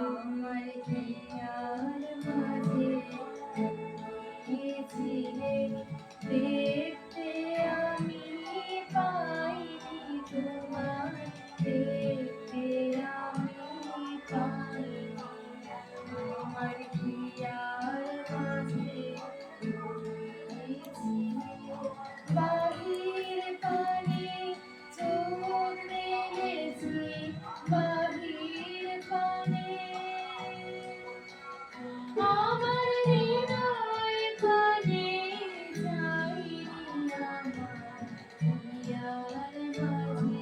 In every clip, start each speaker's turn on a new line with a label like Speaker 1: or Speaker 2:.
Speaker 1: আমার হিয়ার মাঝে গিয়েছিলে দেখতে আমি পাইনি তোমার দেখতে আমি পাইনি আমার হিয়ার মাঝে গিয়েছিলে বাহির পানে চোখ মেলেছি বাহির পানে আমার হৃদয় কানে যাইনি আমার হিয়ার মাঝে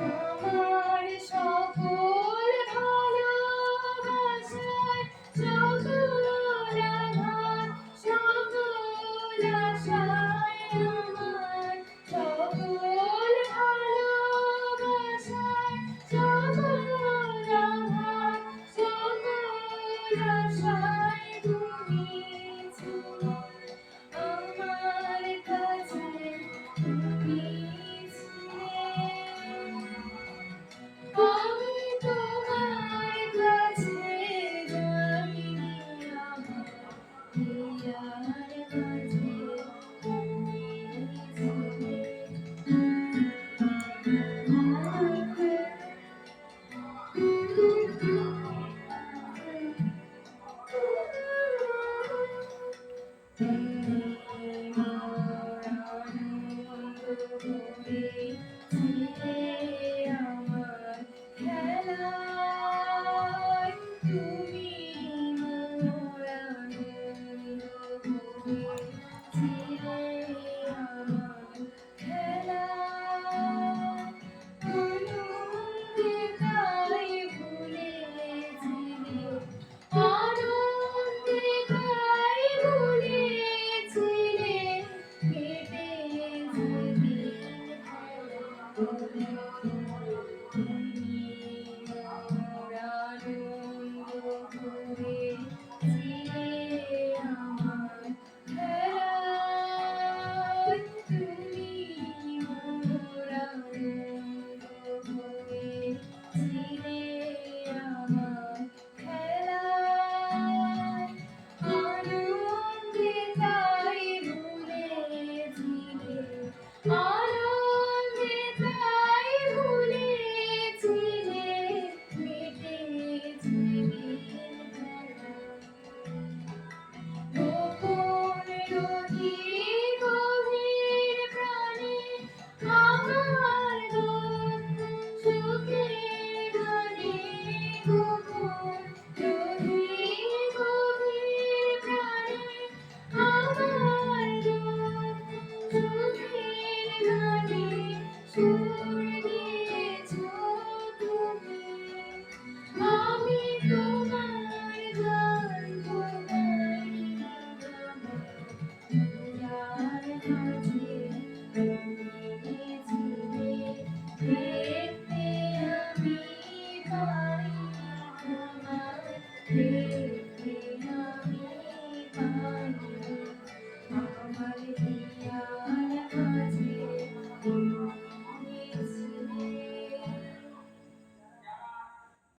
Speaker 1: আমার সকল ভালোবাসায় সকল আঘাত সকল আশায় আমার সকল ভালোবাসায় সকল আঘাত সকল আশায় তুমি ছিলে আমার কাছে তুমি ছিলে আমি তোমার কাছে যাইনি আমার হিয়ার মাঝে তুমি ছিলে আমার খেলায় তুমি মোর আনন্দ ছিলে আমার খেলায় আনন্দে তাই ভুলেছিলে আনন্দে তাই ভুলেছিলে কেটে যেদিন